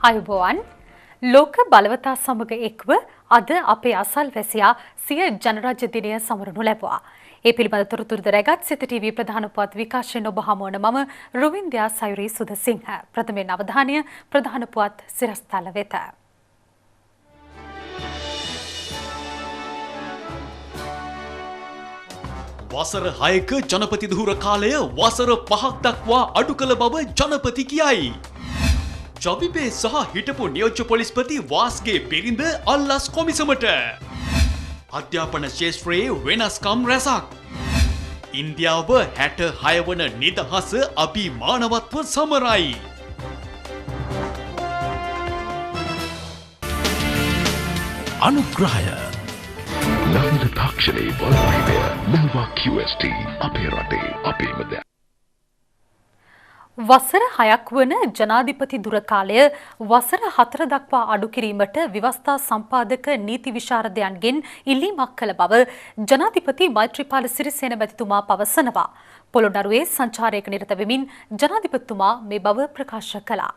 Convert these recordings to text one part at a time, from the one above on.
අයුබෝවන් ලෝක බලවතා සමග එක්ව අද අපේ අසල්වැසියා සිය ජනරාජ්‍ය දිනය සමරනු ලැබුවා. ඒ පිළිබඳ තොරතුරු රැගත් සිත ටීවී ප්‍රධාන පුවත් විකාශයෙන් ඔබ හමුවන මම රුවින්ද්‍යා සයුරි සුදසිංහ. ප්‍රථමයෙන් අවධානය ප්‍රධාන පුවත් සිරස්තල වෙත. වසර 6ක ජනපති දුහුර කාලය වසර 5ක් දක්වා අඩු කළ බව ජනපති කියයි. ජවිපේ සහ හිටපු නියෝජ්‍ය පොලිස්පති වාස්ගේ බිරිඳ අල්ලස් කොමිසමට. අධ්‍යාපන ශාස්ත්‍රයේ වෙනස්කම් රැසක්. ඉන්දියාව 66 වන නිදහස අභිමානවත්ව සමරයි. අනුග්‍රහය නවීන තාක්ෂණයේ බලවේගය Nova QST අපේ රටේ අපේම දෑ. වසර 6ක් වන ජනාධිපති දුර කාලය වසර 4 දක්වා අඩු කිරීමට ව්‍යවස්ථා සම්පාදක නීති විශාරදයන්ගෙන් ඉල්ලීමක් කළ බව ජනාධිපති මෛත්‍රීපාල සිරිසේන මැතිතුමා පවසනවා. පොළොන්නරුවේ සංචාරයක නිරත වෙමින් ජනාධිපතිතුමා මේ බව ප්‍රකාශ කළා.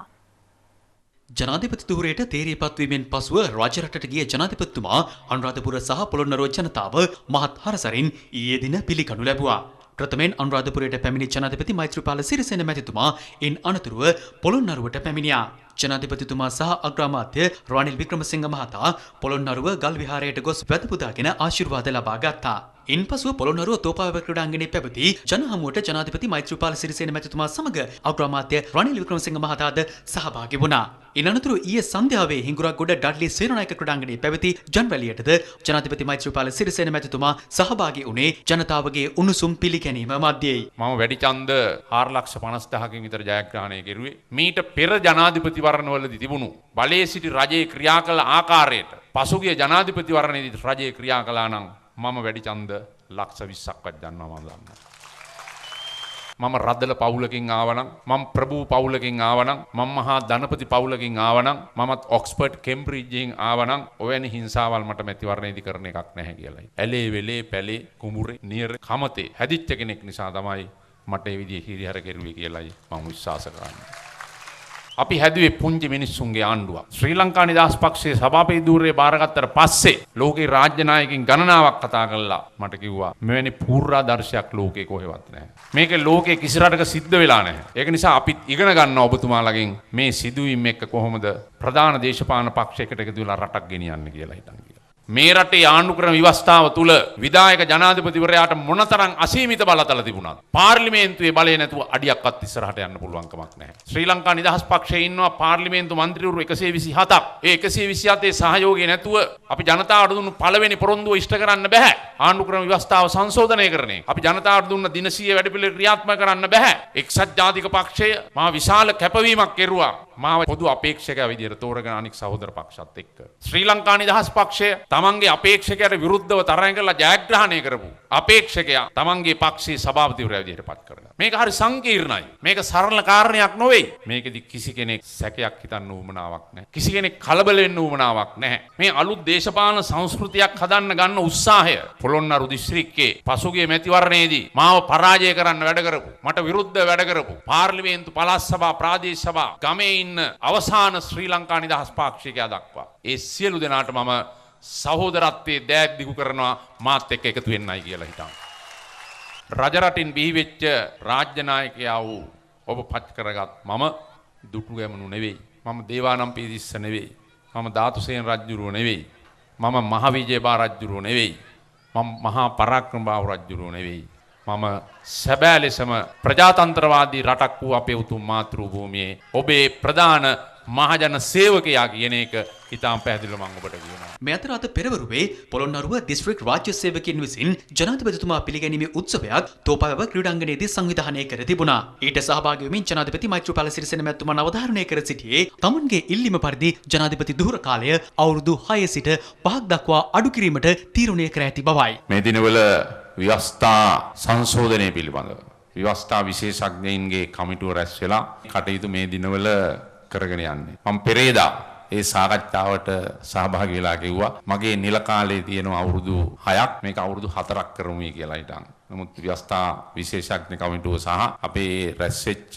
ජනාධිපති ධූරයට තේරී පත්වීමෙන් පසුව රජරටට ගිය ජනාධිපතිතුමා අනුරාධපුර සහ පොළොන්නරුව ජනතාව මහත් හරසරින් ඊයේ දින පිළිගනු ලැබුවා. ප්‍රථමයෙන් අනුරාධපුරයට පැමිණි ජනාධිපති මෛත්‍රීපාල සිරිසේන මැතිතුමා ඉන් අනතුරුව පොළොන්නරුවට පැමිණියා. ජනාධිපතිතුමා සහ අග්‍රාමාත්‍ය රනිල් වික්‍රමසිංහ මහතා පොළොන්නරුව ගල් විහාරයට ගොස් වැඳ පුදාගෙන ආශිර්වාද ලබා ගත්තා. ඉන්පසුව පොළොන්නරුව තෝපාව ක්‍රීඩාංගණයේ පැවති ජනහමුවට ජනාධිපති මෛත්‍රීපාල සිරිසේන මැතිතුමා සමග අග්‍රාමාත්‍ය රනිල් වික්‍රමසිංහ මහතාද සහභාගී වුණා. ඉන් අනතුරුව ඊයේ සන්ධ්‍යාවේ හිඟුරක්ගොඩ ඩඩ්ලි සේනානායක ක්‍රීඩාංගණයේ පැවති ජන්වැලියටද ජනාධිපති මෛත්‍රීපාල සිරිසේන මැතිතුමා සහභාගී වුණේ ජනතාවගේ උණුසුම් පිළිගැනීම මැදයි. මම වැඩි ඡන්ද 4,50,000කින් විතර ජයග්‍රහණය කෙරුවේ. මීට පෙර ජනාධිපතිවරණවලදී තිබුණු බලයේ සිටි රජයේ ක්‍රියා කළ ආකාරයට පසුගිය ජනාධිපතිවරණයේදී රජයේ ක්‍රියා කළා නම් මම වැඩි ඡන්ද 20,000ක්වත් ගන්නවා මම දන්නවා. මම රදල පවුලකින් ආවනම් මම ප්‍රභූ පවුලකින් ආවනම් මම මහා ධනපති පවුලකින් ආවනම් මමත් ඔක්ස්ෆර්ඩ් කෙම්බ්‍රිජ්ජෙන් ආවනම් ඔයනි හිංසාවල් මට මැතිවරණයේදී කරන එකක් නැහැ කියලායි. ඇලේ වෙලේ පැලේ කුඹුරේ නියර කමතේ හැදිච්ච කෙනෙක් නිසා තමයි මට මේ විදිහේ හිරිහැර කෙරුවේ කියලායි මම විශ්වාස කරන්නේ. අපි හැදුවේ පුංචි මිනිස්සුන්ගේ ආණ්ඩුවක්. ශ්‍රී ලංකා නිදහස් පක්ෂයේ සභාපති ධූරයේ බාරගත්තට පස්සේ ලෝකේ රාජ්‍ය නායකින් ගණනාවක් කතා කළා. මට කිව්වා මෙවැනි පූර්වාදර්ශයක් ලෝකේ කොහෙවත් නැහැ. මේක ලෝකේ කිසි රටක සිද්ධ වෙලා නැහැ. ඒක නිසා අපිත් ඉගෙන ගන්නවා ඔබතුමාලගෙන් මේ සිදුවීම් එක්ක කොහොමද ප්‍රධාන දේශපාලන පක්ෂයකට එකතු වෙලා රටක් ගෙනියන්නේ කියලා හිතන් කියලා. මේ රටේ ආණ්ඩුක්‍රම ව්‍යවස්ථාව තුල විධායක ජනාධිපතිවරයාට මොනතරම් අසීමිත බලතල තිබුණාද? පාර්ලිමේන්තුවේ බලය නැතුව අඩියක්වත් ඉස්සරහට යන්න පුළුවන් කමක් නැහැ. ශ්‍රී ලංකා නිදහස් පක්ෂයේ ඉන්නවා පාර්ලිමේන්තු මන්ත්‍රීවරු 127ක්. ඒ 127 සහයෝගය නැතුව අපි ජනතාවට දුන්නු පළවෙනි පොරොන්දුව ඉෂ්ට කරන්න බෑ. ආණ්ඩුක්‍රම ව්‍යවස්ථාව සංශෝධනය කරන්නේ. අපි ජනතාවට දුන්න දින 100 වැඩපිළිවෙල ක්‍රියාත්මක කරන්න බෑ. එක්සත් ජාතික පක්ෂය මා විශාල කැපවීමක් කෙරුවා. මාව පොදු අපේක්ෂකයා විදියට තෝරගෙන අනික් සහෝදර පක්ෂත් එක්ක. ශ්‍රී ලංකා නිදහස් පක්ෂය තමන්ගේ අපේක්ෂකයාට විරුද්ධව තරඟ කරලා ජයග්‍රහණය කරපු අපේක්ෂකයා තමන්ගේ පක්ෂයේ සභාපතිවරයා විදියට පත් කරගන්නවා. මේක හරි සංකීර්ණයි. මේක සරල කාරණයක් නෙවෙයි. මේකෙදි කිසි කෙනෙක් සැකයක් හිතන්න උවමනාවක් නැහැ. කිසි කෙනෙක් කලබල වෙන්න උවමනාවක් නැහැ. මේ අලුත් දේශපාලන සංස්කෘතියක් හදන්න ගන්න උත්සාහය පොළොන්නරු දිස්ත්‍රික්කයේ පසුගිය මැතිවරණයේදී මාව පරාජය කරන්න වැඩ කරපු, මට විරුද්ධව වැඩ කරපු පාර්ලිමේන්තු පළාත් සභා ප්‍රාදේශ සභා ගමේ ඉන්න අවසාන ශ්‍රී ලංකා නිදහස් පාක්ෂිකයා දක්වා ඒ සියලු දෙනාට මම සහෝදරත්වයේ දෑත් දිගු කරනවා මාත් එක්ක එකතු වෙන්නයි කියලා හිතනවා. රජරටින් බිහි වෙච්ච රාජ්‍ය නායකයා වූ ඔබ පත් කරගත් මම දුටු ගැමුණු නෙවෙයි. මම දේවානම් පීතිස්ස නෙවෙයි. මම ධාතුසේන රජුරුව නෙවෙයි. මම මහ විජයබා රජුරුව නෙවෙයි. මම මහා පරාක්‍රමබාහු රජුරුව නෙවෙයි. මම සැබෑ ලෙසම ප්‍රජාතන්ත්‍රවාදී රටක් වූ අපේ උතුම් මාතෘ භූමියේ ඔබේ ප්‍රධාන මහජන සේවකයා කියන එක ඉතාම පැහැදිලිව මම ඔබට කියනවා. මේ අතර අද පෙරවරුවේ පොළොන්නරුව දිස්ත්‍රික් රාජ්‍ය සේවකයන් විසින් ජනාධිපතිතුමා පිළිගැනීමේ උත්සවයක් තෝපාවැව ක්‍රීඩාංගණයේදී සංවිධානය කර තිබුණා. ඊට සහභාගී වෙමින් ජනාධිපති මෛත්‍රීපාල සිරිසේන මැතිතුමා අවධාරණය කර සිටියේ තමුන්ගේ ඉල්ලීම පරිදි ජනාධිපති දුහුර කාලය අවුරුදු 6 සිට 5ක් දක්වා අඩු කිරීමට තීරණය කර ඇති බවයි. මේ දිනවල ව්‍යවස්ථා සංශෝධනය පිළිබඳව ව්‍යවස්ථා විශේෂඥයින්ගේ කමිටුව රැස් වෙලා කටයුතු මේ දිනවල කරගෙන යන්නේ. මම පෙරේදා ඒ සාකච්ඡාවට සහභාගී වෙලා කිව්වා මගේ නිල කාලේ තියෙන අවුරුදු 6ක් මේක අවුරුදු 4ක් කරමුයි කියලා හිතන්. නමුත් ව්‍යවස්ථා විශේෂඥ කමිටුව සහ අපේ රැස්වෙච්ච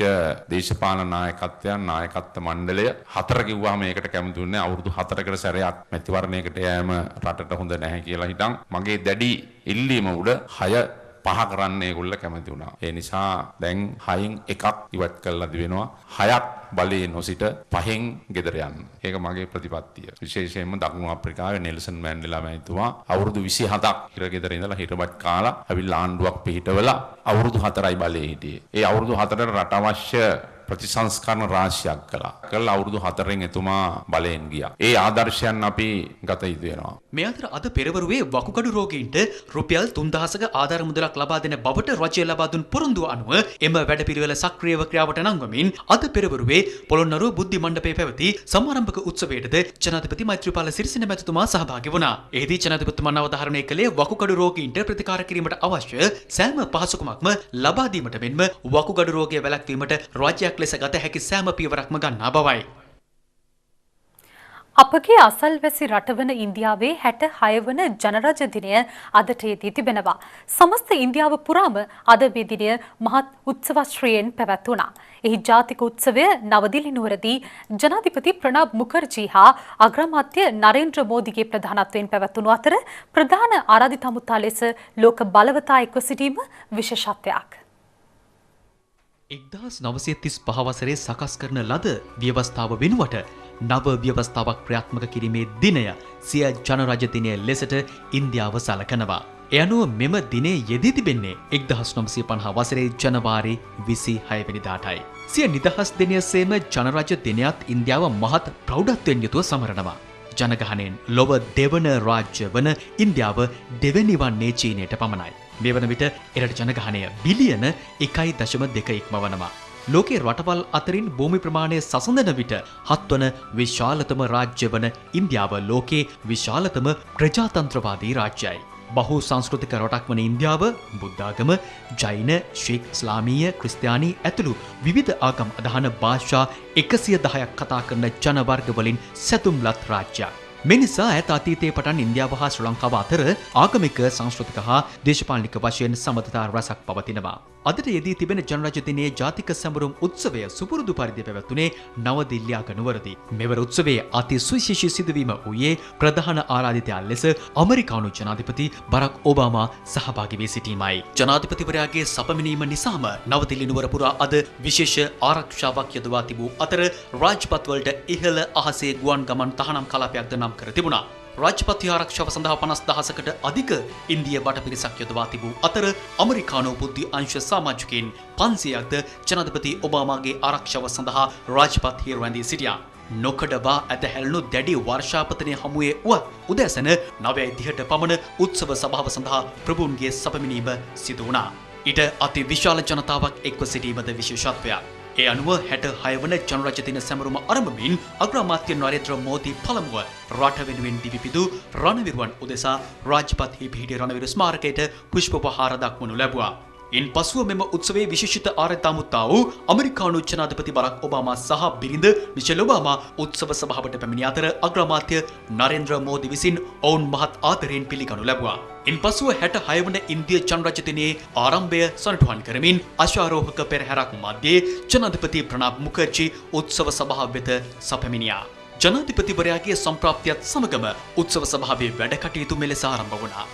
දේශපාලන නායකත්ව මණ්ඩලය 4 කිව්වහම ඒකට කැමති වෙන්නේ අවුරුදු 4කට සැරයක් මැතිවරණයකට යෑම රටට හොඳ නැහැ කියලා හිතන් මගේ දැඩි ඉල්ලීම උඩ 6 5 කරන්න ඒගොල්ල කැමති වුණා. ඒ නිසා දැන් 6න් එකක් ඉවත් කරලා දිවෙනවා. 6ක් බලේ නොසිට 5න් ගෙදර යන්න. ඒක මගේ ප්‍රතිපත්තිය. විශේෂයෙන්ම දකුණු අප්‍රිකාවේ නෙල්සන් මැන්ඩෙලා මැතිතුමා අවුරුදු 27ක් හිරගෙදර ඉඳලා හිරබත් කාලා අවිල් ආණ්ඩුවක් පිහිටවලා අවුරුදු 4යි බලේ හිටියේ. ඒ අවුරුදු 4ට රට අවශ්‍ය ප්‍රතිසංස්කරණ රාශියක් කළා. කළා අවුරුදු 4න් එතුමා බලයෙන් ගියා. ඒ ආදර්ශයන් අපි ගත යුතු වෙනවා. මේ අතර අද පෙරවරුවේ වකුගඩු රෝගීන්ට රුපියල් 3000ක ආධාර මුදලක් ලබා දෙන බවට රජය ලබා දුන් පොරොන්දුව අනුව එම වැඩපිළිවෙල සක්‍රියව ක්‍රියාවට නංවමින් අද පෙරවරුවේ පොළොන්නරුව බුද්ධි මණ්ඩපයේ පැවති සමාරම්භක උත්සවයේද ජනාධිපති මෛත්‍රීපාල සිරිසේන මැතිතුමා සහභාගී වුණා. එෙහිදී ජනාධිපතිතුමා අවධාරණය කළේ වකුගඩු රෝගීන්ට ප්‍රතිකාර කිරීමට අවශ්‍ය සෑම පහසුකමක්ම ලබා දීමට මෙන්ම වකුගඩු රෝගය වැළැක්වීමට රාජ්‍යයක් ලෙස ගත හැකි සෑම පියවරක්ම ගන්නා බවයි. අපගේ අසල්වැසි රටවන ඉන්දියාවේ 66 වන ජනරජ දිනය අදට යෙදී තිබෙනවා. සමස්ත ඉන්දියාව පුරාම අද මේ දිනය මහත් උත්සවශ්‍රීයෙන් පැවැත්වුණා. එහි ජාතික උත්සවය නවදිල්ලි නුවරදී ජනාධිපති ප්‍රණබ් මුඛර්ජී හා අග්‍රාමාත්‍ය නරේන්ද්‍ර මෝදිගේ ප්‍රධානත්වයෙන් පැවැත්වුණු අතර ප්‍රධාන ආරාධිත අමුත්තා ලෙස ලෝක බලවතා එක්ව සිටීම විශේෂත්වයක්. 1935 වසරේ සකස් කරන ලද ව්‍යවස්ථාව වෙනුවට නව ව්‍යවස්ථාවක් ක්‍රියාත්මක කිරීමේ දිනය සිය ජනරජ දිනය ලෙසට ඉන්දියාව සලකනවා. ඒ අනුව මෙම දිනේ යෙදී තිබෙන්නේ 1950 වසරේ ජනවාරි 26 වෙනිදාටයි. සිය නිදහස් දිනය සේම ජනරජ දිනයත් ඉන්දියාව මහත් ප්‍රෞಢත්වයෙන් යුතුව සමරනවා. ජනගහනයෙන් ලොව දෙවන රාජ්‍ය වන ඉන්දියාව දෙවැනි වන්නේ චීනයට පමණයි. මේ වන විට එරට ජනගහනය බිලියන 1.2 ඉක්මවනවා. ලෝකයේ රටවල් අතරින් භූමි ප්‍රමාණය සසඳන විට 7 වන විශාලතම රාජ්‍ය වන ඉන්දියාව ලෝකයේ විශාලතම ප්‍රජාතන්ත්‍රවාදී රාජ්‍යයි. බහු සංස්කෘතික රටක් වන ඉන්දියාව බුද්ධාගම, ජෛන, ශීක්, ඉස්ලාමීය, ක්‍රිස්තියානි ඇතුළු විවිධ ආගම් අදහන භාෂා 110ක් කතා කරන ජන වර්ග වලින් සැතුම්ලත් රාජ්‍යයක්. මේ නිසා ඈත අතීතයේ පටන් ඉන්දියාව හා ශ්‍රී ලංකාව අතර ආගමික, සංස්කෘතික හා දේශපාලනික වශයෙන් සමතතා රසක් පවතිනවා. අදට යෙදී තිබෙන ජනරජ දිනයේ ජාතික සැමරුම් උත්සවය සුපුරුදු පරිදි පැවැත්වුණේ නවදිල්ලි අගනුවරදී. මෙවර උත්සවයේ අති සුවිශේෂී සිදුවීම වූයේ ප්‍රධාන ආරාධිතයා ලෙස අමරිකානු ජනාධිපති බරක් ඔබාමා සහභාගී වී සිටීමයි. ජනාධිපතිවරයාගේ සපමිනීම නිසාම නවදිල්ලි නුවර පුරා අද විශේෂ ආරක්ෂාවක් යොදවා තිබූ අතර රාජපත්වලට ඉහළ අහසේ ගුවන් ගමන් තහනම් කලාපයක්ද නම් කර තිබුණා. රාජ්‍යපති ආරක්ෂාව සඳහා 50,000කට අධික ඉන්දිය බට පිරිසක් යොදවා තිබූ අතර අමරිකානු බුද්ධි අංශ සමාජිකයින් 500ක්ද ජනාධිපති ඔබාමාගේ ආරක්ෂාව සඳහා රාජපත් හිර වැඳී සිටියා. නොකඩවා ඇදහැල්ලුණු දැඩි වර්ෂාපතනය හමුවේ වුවත් උදෑසන 9:30ට පමණ උත්සව සභාව සඳහා ප්‍රභූන්ගේ සපමිනීම සිදු වුණා. ඊට අති විශාල ජනතාවක් එක්ව සිටීමද විශේෂත්වයක්. ඒ අනුව 66 වන ජනරජ දින සැමරුම ආරම්භමින් අග්‍රාමාත්‍ය නරේන්ද්‍ර මෝදි පළමුව රට වෙනුවෙන් දිවිපිදු රණවිරුවන් උදෙසා රාජපත්හි පිහිටි රණවිරු ස්මාරකයට පුෂ්පෝපහාර දක්වනු ලැබුවා. ඉන්පසුව මෙම උත්සවයේ විශේෂිත ආරාධිතමුත්තා වූ අමරිකානු ජනාධිපති බරක් ඔබාමා සහ බිරිඳ මිෂෙල් ඔබාමා උත්සව සභාවට පැමිණි අතර අග්‍රාමාත්‍ය නරේන්ද්‍ර මෝදි විසින් ඔවුන් මහත් ආදරයෙන් පිළිගනු ලැබුවා. ඉන්පසුව 66 වන ඉන්දිය ජනරජ දිනයේ ආරම්භය සනිටුහන් කරමින් අශ්වාරෝහක පෙරහැරක් මැදේ ජනාධිපති ප්‍රණබ් මුඛර්ජී උත්සව සභාව වෙත සැපැමිණියා. ජනාධිපතිවරයාගේ සම්ප්‍රාප්තියත් සමගම උත්සව සභාවේ වැඩ කටයුතු මෙලෙස ආරම්භ වුණා.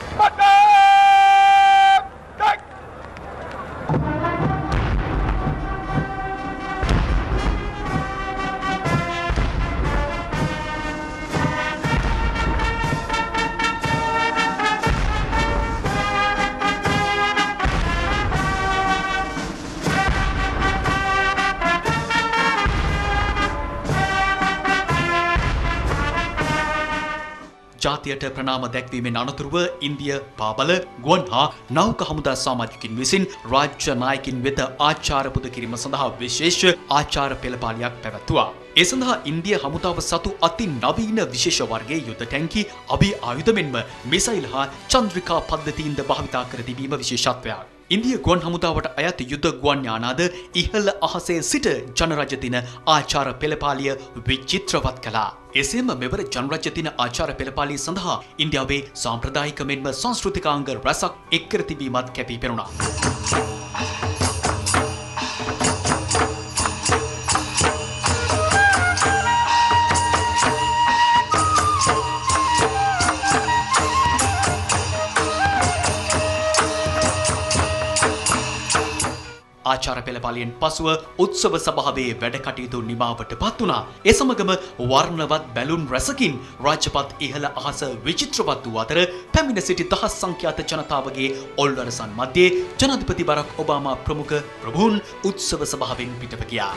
ජාතියට ප්‍රණාම දැක්වීමෙන් අනතුරුව ඉන්දිය පාබල ගුවන් හා නෞක හමුදා සමාජිකින් විසින් රාජ්‍ය නායකින් වෙත ආචාර පුද කිරීම සඳහා විශේෂ ආචාර පෙළපාලියක් පැවැත්වුවා. ඒ සඳහා ඉන්දිය හමුදාව සතු අති නවීන විශේෂ වර්ගයේ යුද ටැංකි, අභි ආයුධ මෙන්ම මිසයිල් හා චන්ද්‍රිකා පද්ධතීන්ද භාවිතා කර තිබීම විශේෂත්වයක්. ඉන්දිය ගුවන් හමුදාවට අයත් යුද ගුවන් යානාද ඉහළ අහසේ සිට ජනරජ දින ආචාර පෙළපාලිය විචිත්‍රවත් කළා. එසේම මෙවර ජනරජ දින ආචාර පෙළපාලිය සඳහා ඉන්දියාවේ සාම්ප්‍රදායික මෙන්ම සංස්කෘතිකාංග රැසක් එක්කර තිබීමත් කැපී පෙනුණා. ආචාර පෙළපාලියෙන් පසුව උත්සව සභාවේ වැඩ කටයුතු නිමාවට පත් වුණා. ඒ සමගම වර්ණවත් බැලුන් රැසකින් රාජපත් ඉහළ අහස විචිත්‍රවත් වූ අතර පැමිණ සිටි දහස් සංඛ්‍යාත ජනතාවගේ ඔල්වරසන් මැදේ ජනාධිපති බරක් ඔබාමා ප්‍රමුඛ ප්‍රභූන් උත්සව සභාවෙන් පිටව ගියා.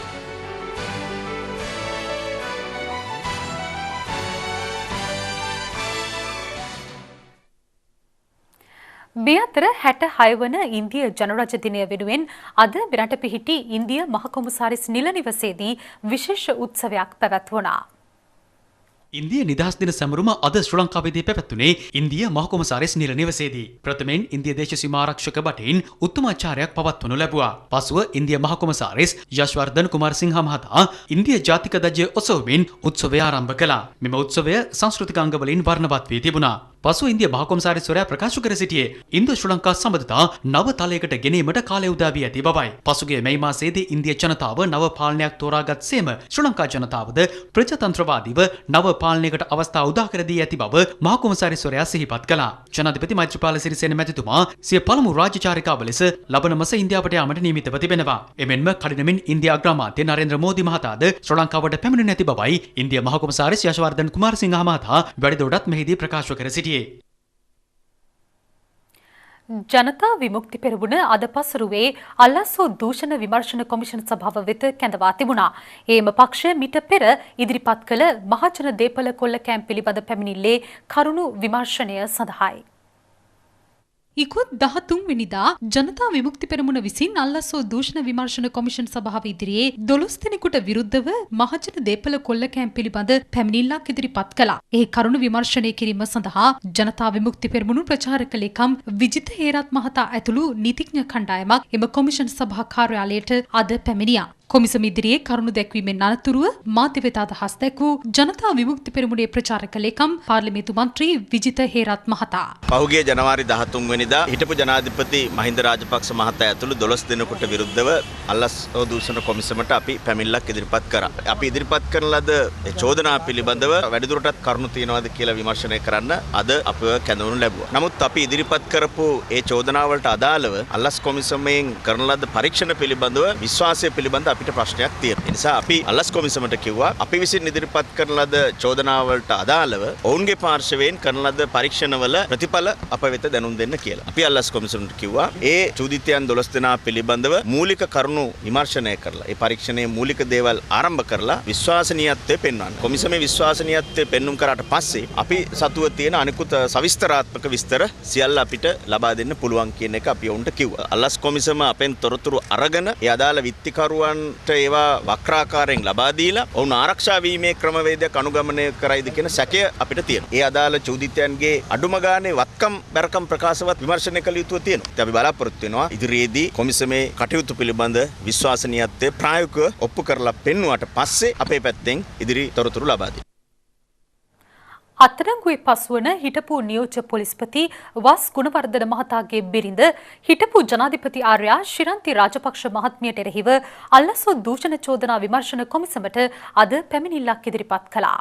මේ අතර 66 වන ඉන්දිය ජනරජ දිනය වෙනුවෙන් අද මෙරට පිහිටි ඉන්දිය මහකොමසාරිස් නිල නිවසේදී විශේෂ උත්සවයක් පැවැත්වුණා. ඉන්දිය නිදහස් දින සැමරුම අද ශ්‍රී ලංකාවේදී පැවැත්වුණේ ඉන්දිය මහකොමසාරිස් නිල නිවසේදී. ප්‍රථමයෙන් ඉන්දිය දේශ සීමා ආරක්ෂක බටහින් උත්තමාචාරයක් පවත්වනු ලැබුවා. පසුව ඉන්දිය මහකොමසාරිස් යශ්වර්ධන කුමාරසිංහ මහතා ඉන්දිය ජාතික ධජය ඔසවමින් උත්සවය ආරම්භ කළා. මෙම උත්සවය සංස්කෘතික අංග වලින් වර්ණවත් වී තිබුණා. පසු ඉන්දිය මහකොමසාරිස්වරයා ප්‍රකාශ කර සිටියේ ඉන්දෝ ශ්‍රී ලංකා සම්බන්ධතා නව තලයකට ගෙනීමට කාලය උදා වී ඇති බවයි. පසුගිය මේ මාසයේදී ඉන්දිය ජනතාව නව පාලනයක් තෝරාගත් සේම ශ්‍රී ලංකා ජනතාවද ප්‍රජාතන්ත්‍රවාදීව නව පාලනයකට අවස්ථා උදා කර දී ඇති බව මහකොමසාරිස්වරයා සිහිපත් කළා. ජනාධිපති මෛත්‍රීපාල සිරිසේන මැතිතුමා සිය පළමු රාජ්‍ය චාරිකාව ලෙස ලබන මාස ඉන්දියාවට යාමට නියමිතව තිබෙනවා. එමෙන්ම කඩිනමින් ඉන්දියා අග්‍රාමාත්‍ය නරේන්ද්‍ර මෝදි මහතාද ශ්‍රී ලංකාවට පැමිණෙන ඇති බවයි ඉන්දිය මහකොමසාරිස් යශවර්ධන කුමාරසිංහ මහතා වැඩිදුරටත් මෙහිදී ප්‍රකාශ කර සිටියේ. ජනතා විමුක්ති පෙරමුණ අද පසුරුවේ අල්ලස්සෝ දූෂණ විමර්ශන කොමිෂන් සභාව වෙත කැඳවා තිබුණා. ඒම පක්ෂය මිට පෙර ඉදිරිපත් කළ මහජන දේපල කොල්ල කෑම් පිළිබඳ පැමිණිල්ලේ කරුණු විමර්ශනය සඳහායි. ඉකුත් 13 වෙනිදා ජනතා විමුක්ති පෙරමුණ විසින් අල්ලස්සෝ දූෂණ විමර්ශන කොමිෂන් සභාව ඉදිරියේ 12 දෙනෙකුට විරුද්ධව මහජන දේපල කොල්ල කෑම් පිළිබඳ පැමිණිල්ලක් ඉදිරිපත් කළා. ඒ කරුණු විමර්ශනය කිරීම සඳහා ජනතා විමුක්ති පෙරමුණු ප්‍රචාරක ලේකම් විජිත හේරත් මහතා ඇතුළු නීතිඥ කණ්ඩායමක් එම කොමිෂන් සභා කාර්යාලයට අද පැමිණියා. කොමිසම ඉදිරියේ කරුණු දැක්වීමෙන් අනතුරුව මාධ්‍ය වෙත අදහස් දැක්වූ ජනතා විමුක්ති පෙරමුණේ ප්‍රචාරක ලේකම් පාර්ලිමේන්තු මන්ත්‍රී විජිත හේරත් මහතා පහුගිය ජනවාරි 13 වෙනිදා හිටපු ජනාධිපති මහින්ද රාජපක්ෂ මහතා ඇතුළු 12 දෙනෙකුට විරුද්ධව අල්ලස්සෝ දූෂණ කොමිසමට අපි පැමිණිල්ලක් ඉදිරිපත් කරා. අපි ඉදිරිපත් කරන ලද චෝදනා පිළිබඳව වැඩිදුරටත් කරුණු තියනවාද කියලා විමර්ශනය කරන්න අද අපව කැඳවනු ලැබුවා. නමුත් අපි ඉදිරිපත් කරපු ඒ චෝදනාවලට අදාළව අල්ලස් කොමිසමෙන් කරන ලද පරීක්ෂණ පිළිබඳව විශ්වාසය පිළිබඳව අපිට ප්‍රශ්නයක් තියෙනවා. ඒ නිසා අපි අල්ලස් කොමිසමට කිව්වා අපි විසින් ඉදිරිපත් කරන ලද චෝදනාවලට අදාළව ඔවුන්ගේ පාර්ශවයෙන් කරන ලද පරීක්ෂණවල ප්‍රතිඵල අප වෙත දැනුම් දෙන්න කියලා. අපි අල්ලස් කොමිසමට කිව්වා ඒ චෝදිතයන් 12 දෙනා පිළිබඳව මූලික කරුණු විමර්ශනය කරලා ඒ පරීක්ෂණයේ මූලික දේවල් ආරම්භ කරලා විශ්වාසනීයත්වය පෙන්වන්න. කොමිසමේ විශ්වාසනීයත්වය පෙන්눔 කරාට පස්සේ අපි සතුව තියෙන අනිකුත් සවිස්තරාත්මක විස්තර සියල්ල අපිට ලබා දෙන්න පුළුවන් කියන එක අපි ඔවුන්ට කිව්වා. අල්ලස් කොමිසම අපෙන් තොරතුරු අරගෙන ඒ අදාළ විත්තිකරුවන් ඒවා වක්‍රාකාරයෙන් ලබා දීලා ඔවුන් ආරක්ෂා වීමේ ක්‍රමවේදයක් අනුගමනය කරයිද කියන සැකය අපිට තියෙනවා. ඒ අදාළ චෝදිතයන්ගේ අඩුම ගානේ වත්කම් බැරකම් ප්‍රකාශවත් විමර්ශනය කළ යුතුව තියෙනවා. ඉතින් අපි බලාපොරොත්තු වෙනවා ඉදිරියේදී කොමිසමේ කටයුතු පිළිබඳ විශ්වාසනීයත්වය ප්‍රායෝගිකව ඔප්පු කරලා පෙන්වුවාට පස්සේ අපේ පැත්තෙන් ඉදිරි තොරතුරු ලබා දෙනවා. අත්අඩංගුවේ පසුවන හිටපු නියෝජ්‍ය පොලිස්පති වස් ගුණවර්ධන මහතාගේ බිරිඳ හිටපු ජනාධිපති ආර්යා ශිරන්ති රාජපක්ෂ මහත්මියට එරෙහිව අල්ලස්සෝ දූෂණ චෝදනා විමර්ශන කොමිසමට අද පැමිණිල්ලක් ඉදිරිපත් කළා.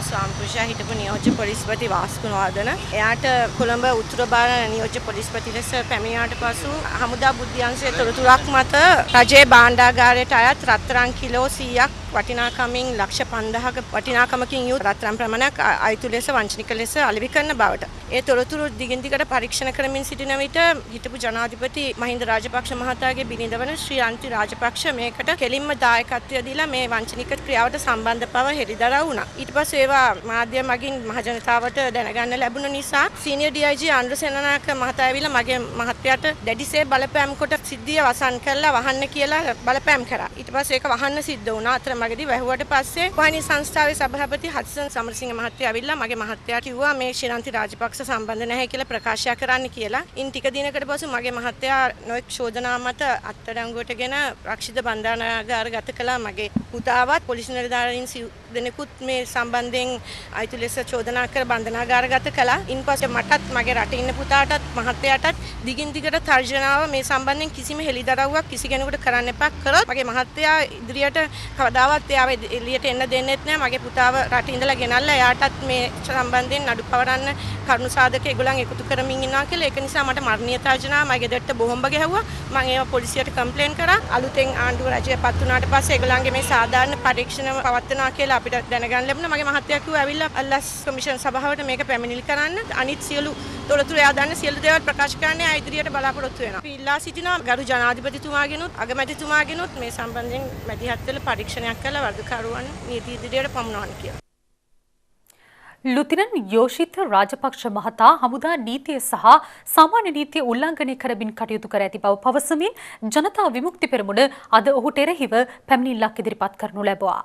ස්වාමිපුරුෂයා හිටපු නියෝජ්‍ය පොලිස්පති වාස් ගුණවර්ධන එයාට කොළඹ උතුර බාර නියෝජ්‍ය පොලිස්පති ලෙස පැමිණියාට පසු හමුදා බුද්ධ්‍යංශයේ තොරතුරක් මත රජයේ භාණ්ඩාගාරයට අයත් රත්තරන් කිලෝ 100ක් වටිනාකමින් ලක්ෂ 5000ක වටිනාකමකින් යුත් රත්තරන් ප්‍රමාණයක් අයිතු ලෙස වංචනික ලෙස අලෙවි කරන බවට ඒ තොරතුරු දිගින් දිගට පරීක්ෂණ කරමින් සිටින විට හිටපු ජනාධිපති මහින්ද රාජපක්ෂ මහතාගේ බිරිඳ වන ශ්‍රීයන්ති රාජපක්ෂ මේකට කෙලින්ම දායකත්වය දීලා මේ වංචනික ක්‍රියාවට සම්බන්ධ බව හෙළිදරව් වුණා. ඊට පස්සේ ඒවා මාධ්‍ය මගින් මහජනතාවට දැනගන්න ලැබුණ නිසා සීනියර් DIG ආණ්ඩු සේනානායක මහතා ඇවිල්ලා මගේ මහත්තයාට දැඩිසේ බලපෑම් කොට සිද්ධිය වසන් කරලා වහන්න කියලා බලපෑම් කරා. ඊට පස්සේ ඒක වහන්න සිද්ධ වුණා. අතරමැදි වැහුවට පස්සේ වහිනී සංස්ථාවේ සභාපති හත්සන් සමරසිංහ මහත්තයා ඇවිල්ලා මගේ මහත්තයාට කිව්වා මේ ශ්‍රීලන්ති රාජපක්ෂ සම්බන්ධ නැහැ කියලා ප්‍රකාශ කරන්න කියලා. ඉන් ටික දිනකට පසු මගේ මහත්තයා නොඑක් චෝදනා මත අත්අඩංගුවටගෙන රක්ෂිත බන්ධනාගාර ගත කළා. මගේ පුතාවත් පොලිස් නිලධාරීන් දෙනෙකුත් මේ සම්බන්ධයෙන් අයිති ලෙස චෝදනා කර බන්ධනාගාරගත කළා. ඉන්පස්සේ මටත් මගේ රටේ ඉන්න පුතාටත් මහත්තයාටත් දිගින් දිගට තර්ජනාව මේ සම්බන්ධයෙන් කිසිම හෙළිදරව්වක් කිසි කෙනෙකුට කරන්න එපා. කරොත් මගේ මහත්තයා ඉදිරියට කවදාවත් එයාව එළියට එන්න දෙන්නෙත් නැහැ. මගේ පුතාව රටේ ඉඳලා ගෙනල්ලා එයාටත් මේ සම්බන්ධයෙන් නඩු පවරන්න කරුණු සාධක ඒගොල්ලන් එකතු කරමින් ඉන්නවා කියලා. ඒක නිසා මට මරණීය තර්ජනාව මගේ දෙට්ට බොහොම්බ ගැහුවා. මම ඒවා පොලිසියට කම්ප්ලේන් කරා. අලුතෙන් ආණ්ඩුව රජය පත් වුණාට පස්සේ ඒගොල්ලන්ගේ මේ සාධාරණ පරීක්ෂණ පවත්වනවා කියලා අපිට දැනගන්න ලැබුණා. මගේ මහත්තයා කිව්වා ඇවිල්ලා අල්ලස් කොමිෂන් සභාවට මේක පැමිණිලි කරන්න. අනිත් සියලු තොරතුරු එයා දන්න සියලු දේවල් ප්‍රකාශ කරන්න ඉදිරියට බලාපොරොත්තු වෙනවා. අපි ඉල්ලා සිටිනවා ගරු ජනාධිපතිතුමාගෙනුත් අගමැතිතුමාගෙනුත් මේ සම්බන්ධයෙන් මැදිහත් වෙලා පරීක්ෂණයක් කරලා වර්ධකරුවන් නීති ඉදිරියට පමුණවන්න කියලා. ලුතිනන් යෝෂිත රාජපක්ෂ මහතා හමුදා නීතිය සහ සාමාන්‍ය නීතිය උල්ලංඝනය කරමින් කටයුතු කර ඇති බව පවසමින් ජනතා විමුක්ති පෙරමුණ අද ඔහුට එරෙහිව පැමිණිල්ලක් ඉදිරිපත් කරනු ලැබුවා.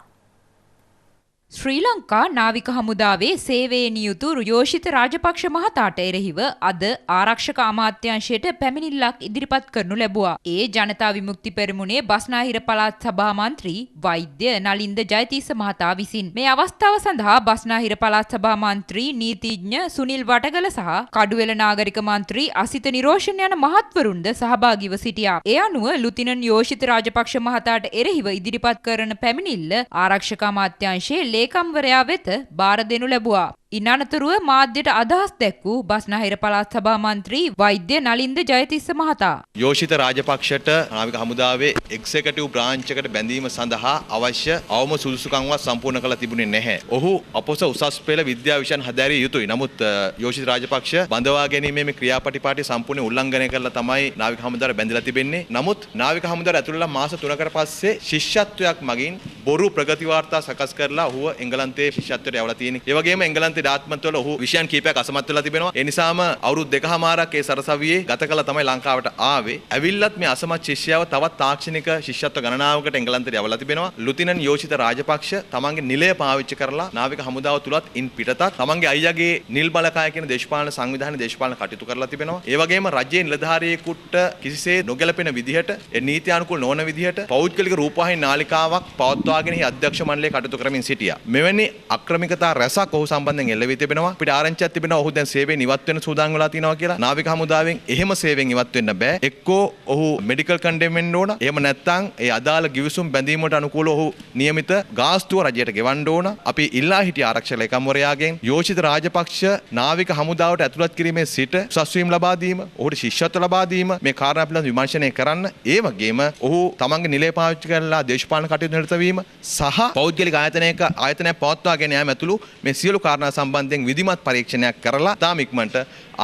ශ්‍රී ලංකා නාවික හමුදාවේ සේවයේ නියුතු යෝෂිත රාජපක්ෂ මහතාට එරෙහිව අද ආරක්ෂක අමාත්‍යාංශයට පැමිණිල්ලක් ඉදිරිපත් කරනු ලැබුවා. ඒ ජනතා විමුක්ති පෙරමුණේ බස්නාහිර පළාත් සභා මන්ත්‍රී වෛද්‍ය නලින්ද ජයතිස්ස මහතා විසින් මේ අවස්ථාව සඳහා බස්නාහිර පළාත් සභා මන්ත්‍රී නීතිඥ සුනිල් වටගල සහ කඩුවෙල නාගරික මන්ත්‍රී අසිත නිරෝෂණ යන මහත්වරුන්ද සහභාගීව සිටියා. ඒ අනුව ලුතිනන් යෝෂිත රාජපක්ෂ මහතාට එරෙහිව ඉදිරිපත් කරන පැමිණිල්ල ආරක්ෂක අමාත්‍යාංශයේ ලේකම්වරයා වෙත බාර දෙනු ලැබුවා. ඉන් අනතුරුව මාධ්‍යට අදහස් දැක් වූ බස්නාහිර පළාත් සභා මන්ත්‍රී වෛද්‍ය නලින්ද ජයතිස්ස මහතා යෝෂිත රාජපක්ෂට නාවික හමුදාවේ එක්සිකියුටිව් බ්‍රාන්ච් එකට බැඳීම සඳහා අවශ්‍ය අවම සුදුසුකම්වත් සම්පූර්ණ කළ තිබුණේ නැහැ. ඔහු අපොස උසස් පෙළ විද්‍යා විෂයන් හදාරිය යුතුයි. නමුත් යෝෂිත රාජපක්ෂ බඳවා ගැනීමේ මේ ක්‍රියාපටිපාටි සම්පූර්ණ උල්ලංඝනය කරලා තමයි නාවික හමුදාවට බැඳලා තිබෙන්නේ. නමුත් නාවික හමුදාවට ඇතුළු වෙලා මාස 3කට පස්සේ ශිෂ්‍යත්වයක් මගින් බොරු ප්‍රගති වාර්තා සකස් කරලා ඔහුව එංගලන්තයේ ශිෂ්‍යත්වයට යවලා තියෙනවා. ඒ වගේම එංගලන්තයේ දාත්මත්වල ඔහු විෂයන් කීපයක් අසමත් වෙලා තිබෙනවා. ඒ නිසාම අවුරුදු 2කමාරක් ඒ සරසවියේ ගත කළා තමයි ලංකාවට ආවේ. ඇවිල්ලත් මේ අසමත් ශිෂ්‍යයව තවත් තාක්ෂණික ශිෂ්‍යත්ව ගණනාවකට එංගලන්තයට යවලා තිබෙනවා. ලුතිනන් යෝෂිත රාජපක්ෂ තමන්ගේ නිලය පාවිච්චි කරලා නාවික හමුදාව තුලත් ඉන් පිටතත් තමන්ගේ අයියාගේ නිල් බලකාය කියන දේශපාලන සංවිධානයේ දේශපාලන කටයුතු කරලා තිබෙනවා. ඒ වගේම රජයේ නිලධාරියෙකුට කිසිසේ නොගැලපෙන විදිහට ඒ නීති අනුකූල නොවන විදිහට පෞද්ගලික රූපවාහිනී නාලිකාවක් පවත්වාගෙන හි අධ්‍යක්ෂ මණ්ඩලයේ කටයුතු කරමින් සිටියා. මෙවැනි අක්‍රමිකතා රැසක් ඔහු සම්බන්ධයෙන් එල්ල තිබෙනවා. අපිට ආරංචියක් තිබෙනවා ඔහු දැන් සේවයෙන් ඉවත් වෙන සූදානම් වෙලා තිනවා කියලා. නාවික හමුදාවෙන් එහෙම සේවයෙන් ඉවත් වෙන්න බෑ. එක්කෝ ඔහු මෙඩිකල් කන්ඩෙම් වෙන්න ඕන. එහෙම නැත්නම් ඒ අදාළ ගිවිසුම් බැඳීමට අනුකූලව ඔහු නියමිත ගාස්තුව රජයට ගෙවන්න ඕන. අපි ඉල්ලා හිටිය ආරක්ෂක ලේකම්වරයාගෙන් යෝෂිත රාජපක්ෂ නාවික හමුදාවට ඇතුළත් කිරීමේ සිට උසස් වීම ලබා දීම, ඔහුට ශිෂ්‍යත්ව ලබා දීම මේ කාරණා පිළිබඳව විමර්ශනය කරන්න. ඒ වගේම ඔහු තමන්ගේ නිලය පාවිච්චි කරලා දේශපාලන කටයුතු නිරත වීම සහ පෞද්ගලික ආයතනයක් පවත්වාගෙන යාම ඇතුළු මේ සියලු කාරණා සම්බන්ධයෙන් විධිමත් පරීක්ෂණයක් කරලා තාම ඉක්මනට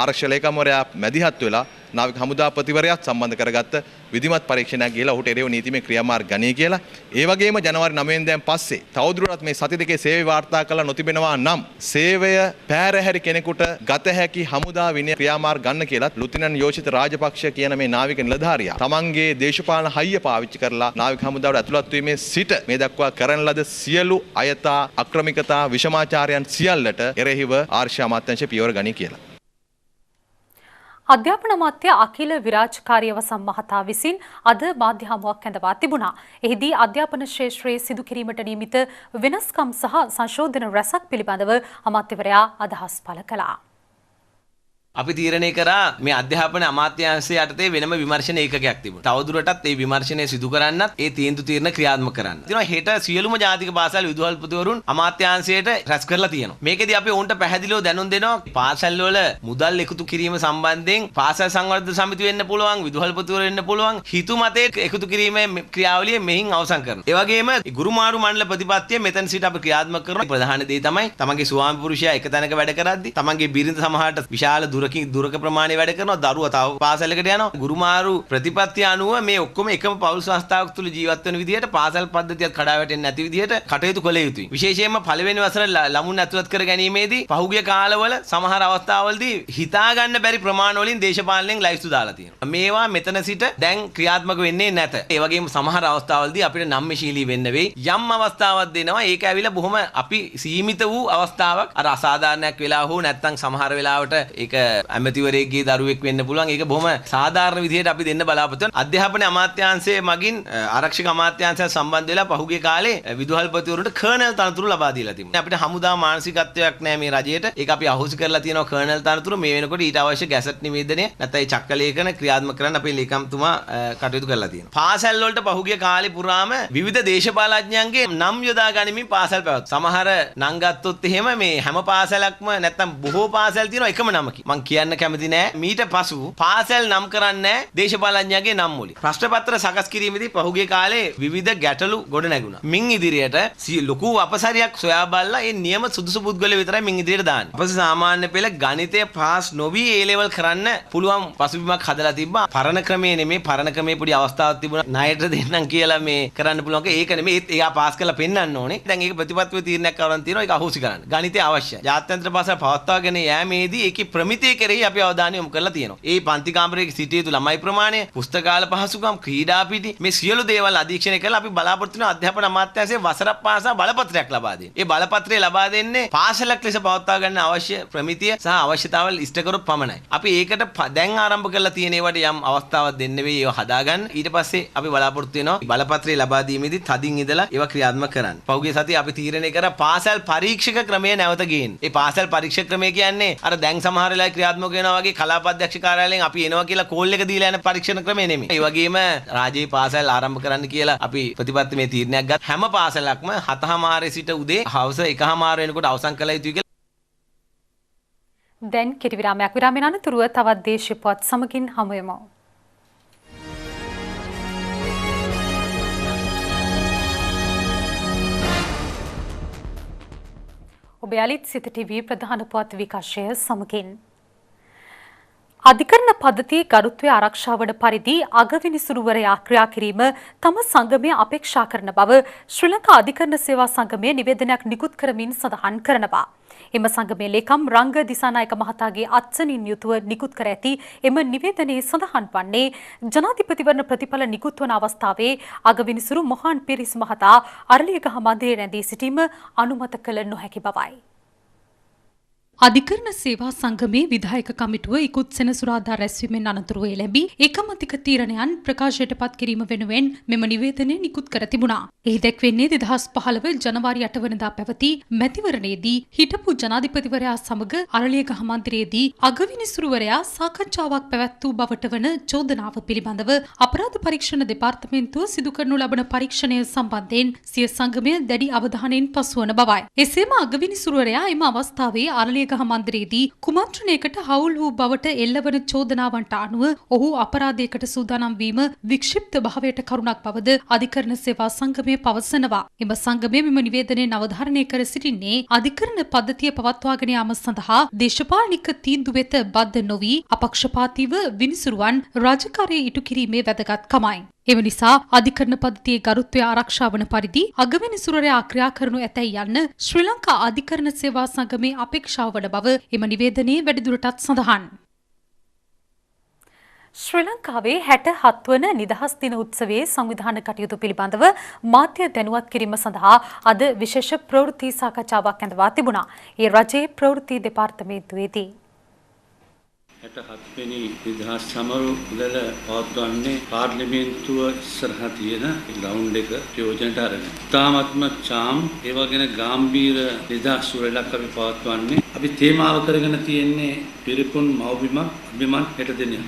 ආරක්ෂක ලේකම්වරයා මැදිහත් වෙලා නාවික හමුදාපතිවරයාත් සම්බන්ධ කරගත්ත විධිමත් පරීක්ෂණයක් ගිහලා ඔහුට එරෙහිව නීතිමය ක්‍රියාමාර්ග ගනී කියලා. ඒ වගේම ජනවාරි 9 වෙනිදාන් පස්සේ තවදුරටත් මේ සති දෙකේ සේවය වාර්තා කළා නොතිබෙනවා නම් සේවය පෑරහැරි කෙනෙකුට ගත හැකි හමුදා විනය ක්‍රියාමාර්ග ගන්න කියලා ලුතිනන් යෝෂිත රාජපක්ෂ කියන මේ නාවික නිලධාරියා තමන්ගේ දේශපාලන හයිය පාවිච්චි කරලා නාවික හමුදාවට ඇතුළත් වීමේ සිට මේ දක්වා කරන ලද සියලු අයථා අක්‍රමිකතා විෂමාචාරයන් සියල්ලට එරෙහිව ආර්ශ අමාත්‍යාංශය පියවර ගනී කියලා. අධ්‍යාපන අමාත්‍ය අකිල විරාජ් කාර්යවසම් මහතා විසින් අද මාධ්‍ය හමුවක් ඇඳවා තිබුණා. එහිදී අධ්‍යාපන ක්ෂේත්‍රයේ සිදු කිරීමට නියමිත වෙනස්කම් සහ සංශෝධන රැසක් පිළිබඳව අමාත්‍යවරයා අදහස් පළ කළා. අපි තීරණය කරා මේ අධ්‍යාපන අමාත්‍යාංශය යටතේ වෙනම විමර්ශන ඒකකයක් තිබුණා. තවදුරටත් මේ විමර්ශනය සිදු කරන්නත් ඒ තීන්දුව తీරන ක්‍රියාත්මක කරන්න. ඉතින් හෙට සියලුම ජාතික පාසල් විදුහල්පතිවරුන් අමාත්‍යාංශයට රැස් කරලා තියෙනවා. මේකෙදි අපි ඔවුන්ට පැහැදිලිව දැනුම් දෙනවා පාසල් වල මුදල් එකතු කිරීම සම්බන්ධයෙන් පාසල් සංවර්ධන සමිති වෙන්න පුළුවන්, විදුහල්පතිවරු වෙන්න පුළුවන්, හිතු මතේ එකතු කිරීමේ ක්‍රියාවලිය මෙහින් අවසන් කරනවා. ඒ වගේම ගුරුමාරු මණ්ඩල ප්‍රතිපත්තිය මෙතන සිට අපි ක්‍රියාත්මක කරන ප්‍රධාන දේ තමයි තමන්ගේ ස්වාමි පුරුෂයා එක තැනක වැඩ කරද්දී තමන්ගේ බිරිඳ සමහරට විශාල දුර දුරක ප්‍රමාණය වැඩ කරනවා දරුවා තව පාසලකට යනවා ගුරුමාරු ප්‍රතිපත්තිය අනුව මේ ඔක්කොම එකම පෞල් සංස්ථාවක් තුළ ජීවත් වෙන විදිහට පාසල් පද්ධතියත් කඩා වැටෙන්නේ නැති විදිහට කටයුතු කළ යුතුයි විශේෂයෙන්ම පළවෙනි වසර ළමුන් ඇතුළත් කර ගැනීමේදී පහුගිය කාලවල සමහර අවස්ථාවලදී හිතා ගන්න බැරි ප්‍රමාණ වලින් දේශපාලනයෙන් ලයිස්තු දාලා තියෙනවා මේවා මෙතන සිට දැන් ක්‍රියාත්මක වෙන්නේ නැත ඒ වගේම සමහර අවස්ථාවලදී අපිට නම්මශීලී වෙන්න වෙයි යම් අවස්ථාවක් දෙනවා ඒක ඇවිල්ලා බොහොම අපි සීමිත වූ අවස්ථාවක් අර අසාධාරණයක් වෙලා හෝ නැත්නම් සමහර වෙලාවට ඒක ඇමතිවරයෙක්ගේ දරුවෙක් වෙන්න පුළුවන් ඒක බොහොම සාධාරණ විදිහට අපි දෙන්න බලාපොරොත්තු වෙනවා අධ්‍යාපන අමාත්‍යාංශයේ මගින් ආරක්ෂක අමාත්‍යාංශය සම්බන්ධ වෙලා පහුගිය කාලේ විදුහල්පතිවරුන්ට කර්නල් තනතුරු ලබා දීලා තිබුණා අපිට හමුදා මානසිකත්වයක් නැහැ මේ රජයට ඒක අපි අහෝසි කරලා තියෙනවා කර්නල් තනතුරු මේ වෙනකොට ඊට අවශ්‍ය ගැසට් නිවේදනය නැත්නම් ඒ චක්කලේඛන ක්‍රියාත්මක කරන්න අපේ ලේකම්තුමා කටයුතු කරලා තියෙනවා පාසල් වලට පහුගිය කාලේ පුරාම විවිධ දේශපාලඥයන්ගේ නම් යොදා ගනිමින් පාසල් පැවැත් සමහර නම් ගත්තොත් එහෙම මේ හැම පාසලක්ම නැත්නම් බොහෝ පාසල් තියෙනවා එකම නමකින් මම කියන්න කැමති නෑ මීට පසු පාසල් නම් කරන්නේ දේශපාලඥයන්ගේ නම් වලින් ප්‍රශ්න පත්‍ර සකස් කිරීමේදී පහුගිය කාලේ විවිධ ගැටලු ගොඩ නැගුණා මින් ඉදිරියට ලොකු අපසරියක් සොයා බලලා ඒ නියම සුදුසු පුද්ගලයෝ විතරයි මින් ඉදිරියට දාන්නේ අපස සාමාන්‍ය පෙළ ගණිතය පාස් නොවි ඒ ලෙවල් කරන්න පුළුවන් පසුබිමක් හදලා තිබ්බා පරණ ක්‍රමයේ නෙමෙයි පරණ ක්‍රමයේ පොඩි අවස්ථාවක් තිබුණා ණයට දෙන්නම් කියලා මේ කරන්න පුළුවන් ඒක නෙමෙයි එයා පාස් කරලා පෙන්නන්න ඕනේ දැන් ඒක ප්‍රතිපත්තිය තීරණයක් කරන් තියෙනවා ඒක අහෝසි කරන්න ගණිතය අවශ්‍යයි ජාත්‍යන්තර පාසල් පවත්වාගෙන යෑමේදී ඒකේ ප්‍රමිතිය කෙරෙහි අපි අවධානය යොමු කරලා තියෙනවා ඒ පන්ති කාමරයේ සිටිය යුතු ළමයි ප්‍රමාණය පුස්තකාල පහසුකම් ක්‍රීඩා පිටි මේ සියලු දේවල් අධීක්ෂණය කරලා අපි බලාපොරොත්තු වෙන අධ්‍යාපන අමාත්‍යාංශයේ වසරක් පාසා බලපත්‍රයක් ලබා දෙන්න. ඒ බලපත්‍රය ලබා දෙන්නේ පාසලක් ලෙස පවත්වා ගන්න අවශ්‍ය ප්‍රමිතිය සහ අවශ්‍යතාවල් ඉෂ්ට කරොත් පමණයි. අපි ඒකට දැන් ආරම්භ කරලා තියෙන ඒවට යම් අවස්ථාවක් දෙන්න වෙයි ඒව හදාගන්න. ඊට පස්සේ අපි බලාපොරොත්තු වෙනවා බලපත්‍රය ලබා දීමේදී තදින් ඉඳලා ඒවා ක්‍රියාත්මක කරන්න. පහුගිය සතියේ අපි තීරණය කරා පාසල් පරීක්ෂක ක්‍රමය නැවත ගේන්න. ඒ පාසල් පරීක්ෂක ක්‍රමය කියන්නේ අර දැන් සමහර වෙලාවට ක්‍රියාත්මක වෙනවා වගේ කලාප අධ්‍යක්ෂ කාර්යාලයෙන් අපි එනවා කියලා කෝල් එක දීලා යන පරීක්ෂණ ක්‍රමය නෙමෙයි. ඒ වගේම රාජ්‍යීය පාසල් ආරම්භ කරන්න කියලා අපි ප්‍රතිපත්ති මේ තීරණයක් ගත්තා. හැම පාසලක්ම 7:00 සිට උදේ හවස 1:00 වෙනකොට අවසන් කළ යුතුයි කියලා. දැන් කෙටි විරාමයක් විරාමයෙන් අනතුරුව තවත් දේශීය පුවත් සමගින් හමු වෙමු. ඔබ යලිත් සිත ටීවී ප්‍රධාන පුවත් විකාශය සමගින් අධිකරණ පද්ධතියේ ගරුත්වය ආරක්ෂා වන පරිදි අගවිනිසුරුවරයා ක්‍රියා කිරීම තම සංගමය අපේක්ෂා කරන බව ශ්‍රී ලංකා අධිකරණ සේවා සංගමය නිවේදනයක් නිකුත් කරමින් සඳහන් කරනවා. එම සංගමේ ලේකම් රංග දිසානායක මහතාගේ අත්සනින් යුතුව නිකුත් කර ඇති එම නිවේදනයේ සඳහන් වන්නේ ජනාධිපතිවරණ ප්‍රතිඵල නිකුත් වන අවස්ථාවේ අගවිනිසුරු මොහාන් පිරිස් මහතා අරලියගහ මන්දිරයේ රැඳී සිටීම අනුමත කළ නොහැකි බවයි. අධිකරණ සේවා සංගමේ විධායක කමිටුව ඉකුත් සෙනසුරාදා රැස්වීමෙන් අනතුරුව ලැබී ඒකමතික තීරණයන් ප්‍රකාශයට පත් කිරීම වෙනුවෙන් මෙම නිවේදනය නිකුත් කර තිබුණා. එහි දැක්වෙන්නේ 2015 ජනවාරි 8 වෙනිදා පැවති මැතිවරණයේදී හිටපු ජනාධිපතිවරයා සමග අරලියගහ මන්දිරයේදී අගවිනිසුරුවරයා සාකච්ඡාවක් පැවැත්වූ බවට වන චෝදනාව පිළිබඳව අපරාධ පරීක්ෂණ දෙපාර්තමේන්තුව සිදු කරනු ලබන පරීක්ෂණය සම්බන්ධයෙන් සිය සංගමය දැඩි අවධානයෙන් පසුවන බවයි. එසේම අගවිනිසුරුවරයා එම අවස්ථාවේ අරලිය ගහ මන්දිරයේදී කුමන්ත්‍රණයකට හවුල් වූ බවට එල්ලවන චෝදනාවන්ට අනුව ඔහු අපරාධයකට සූදානම් වීම වික්ෂිප්ත භාවයට කරුණක් බවද අධිකරණ සේවා සංගමය පවසනවා. එම සංගමය මෙම නිවේදනයෙන් අවධාරණය කර සිටින්නේ අධිකරණ පද්ධතිය පවත්වාගෙන යාම සඳහා දේශපාලනික තීන්දුව වෙත බද්ධ නොවී අපක්ෂපාතීව විනිසුරුවන් රාජකාරිය ඉටු කිරීමේ වැදගත්කමයි. එම නිසා අධිකරණ පද්ධතියේ ගරුත්වය ආරක්ෂා වන පරිදි අගවිනිසුරුවරයා ක්‍රියා කරනු ඇතැයි යන්න ශ්‍රී ලංකා අධිකරණ සේවා සංගමේ අපේක්ෂාව වන බව එම නිවේදනයේ වැඩිදුරටත් සඳහන්. ශ්‍රී ලංකාවේ 67 වන නිදහස් දින උත්සවයේ සංවිධාන කටයුතු පිළිබඳව මාධ්‍ය දැනුවත් කිරීම සඳහා අද විශේෂ ප්‍රවෘත්ති සාකච්ඡාවක් ඇඳවා තිබුණා. ඒ රජයේ ප්‍රවෘත්ති දෙපාර්තමේන්තුවේදී 67 වෙනි නිදහස් සමරු උළෙල පවත්වන්නේ පාර්ලිමේන්තුව ඉස්සරහා තියෙන ග්‍රවුන්ඩ් එක ප්‍රයෝජනට අරගෙන. තාමත්ම චාම් ඒ වගේම ගාම්භීර නිදහස් උළෙලක් අපි පවත්වන්නේ. අපි තේමාව කරගෙන තියෙන්නේ පිරිපුන් මව්බිමක් අභිමන් හෙට දිනය.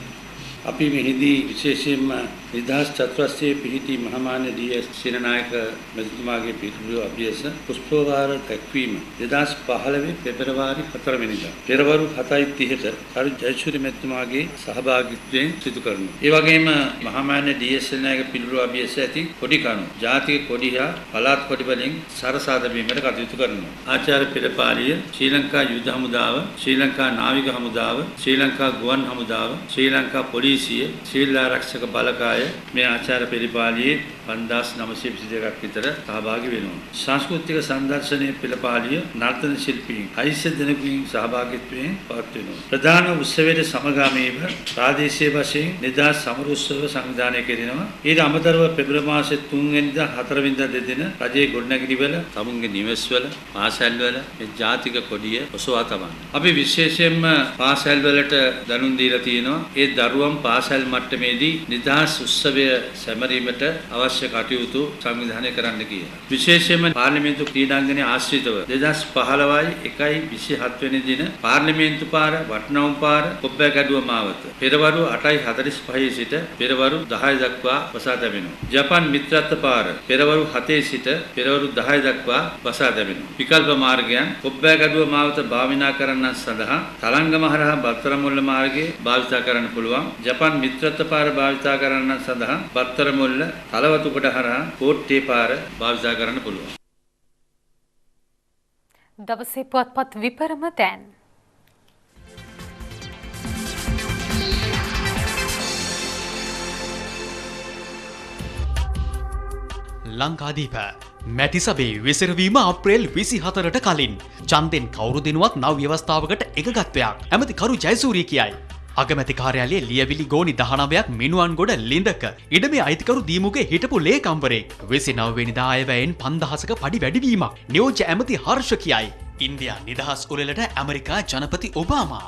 අපි මෙහිදී විශේෂයෙන්ම නිදහස් චතුරස්‍රයේ පිහිටි මහමාන්‍ය ඩී.එස්. සේනානායක මැතිතුමාගේ පිළිතුරු අභියස පුෂ්පෝපහාර දැක්වීම 2015 පෙබරවාරි 4 වෙනිදා පෙරවරු 7:30ට කරු ජයසූරිය මැතිතුමාගේ සහභාගීත්වයෙන් සිදු කරනවා. ඒ වගේම මහමාන්‍ය ඩී.එස්. සේනානායක පිළිතුරු අභියස ඇති කොඩි කණු ජාතික කොඩි හා පළාත් කොඩි වලින් සරසා දැමීමට කටයුතු කරනවා. ආචාර්ය පෙරපාලිය ශ්‍රී ලංකා යුද හමුදාව, ශ්‍රී ලංකා නාවික හමුදාව, ශ්‍රී ලංකා ගුවන් හමුදාව, ශ්‍රී ලංකා පොලිසිය, ශ්‍රී ආරක්ෂක බලකාය මේ ආචාර්ය පෙරපාලියේ 5922ක් විතර සහභාගී වෙනවා. සංස්කෘතික සංදර්ශනයේ පෙරපාලිය නර්තන ශිල්පීන් 600 දෙනෙකුගේ සහභාගීත්වයෙන් පවත්වනවා. ප්‍රධාන උත්සවයේ සමගාමීව ප්‍රාදේශීය වශයෙන් නිදහස් සමර උත්සව සංවිධානය කෙරෙනවා. ඊට අමතරව පෙබරවාරි මාසයේ 3 වෙනිදා 4 වෙනිදා දෙදින රජයේ ගොඩනැගිලිවල තමුන්ගේ නිවෙස්වල පාසල්වල මේ ජාතික කොඩිය ඔසවා තබන්න. අපි විශේෂයෙන්ම පාසල් වලට දැනුම් දීලා තියෙනවා. ඒ දරුවන් පාසල් මට්ටමේදී නිදහස් උත්සවය සැමරීමට අවශ්‍ය කටයුතු සංවිධානය කරන්න කියලා. විශේෂයෙන්ම පාර්ලිමේන්තු ක්‍රීඩාංගණයේ ආශ්‍රිතව 2015යි 1/27 වෙනි දින පාර්ලිමේන්තු පාර වටනවුම් පාර කොබ්බෑගඩුව මාවත පෙරවරු 8:45 සිට පෙරවරු 10 දක්වා වසා තැබෙනවා. ජපාන් මිත්‍රත්ව පාර පෙරවරු 7 සිට පෙරවරු 10 දක්වා වසා තැබෙනවා. විකල්ප මාර්ගයන් කොබ්බෑගඩුව මාවත භාවිතා කරන්න සඳහා තලංගම හරහා බත්තරමුල්ල මාර්ගයේ භාවිතා කරන්න පුළුවන්. ජපාන් මිත්‍රත්ව පාර භාවිතා කරන්න සඳහා බත්තරමුල්ල තලවතුකොට හරහා කෝට්ටේ පාර භාවිතා කරන්න පුළුවන්. දවසේ පුවත්පත් විපරම දැන් ලංකාදීප මැතිසබේ විසිරවීම අප්‍රේල් 24ට කලින් ඡන්දෙන් කවුරු දිනුවත් නව ව්‍යවස්ථාවකට එකගත්වයක් ඇමති කරු ජයසූරිය කියයි. අගමැති කාර්යාලයේ ලියවිලි ගෝනි 19ක් මිනුවන්ගොඩ ලිඳක ඉඩමේ අයිතිකරු දීමුගේ හිටපු ලේකම්වරයෙක් 29 වෙනිදා අයවැයෙන් 5000ක පඩි වැඩිවීමක් නියෝජ්‍ය ඇමති හර්ෂ කියයි. ඉන්දියා නිදහස් උළෙලට ඇමරිකා ජනපති ඔබාමා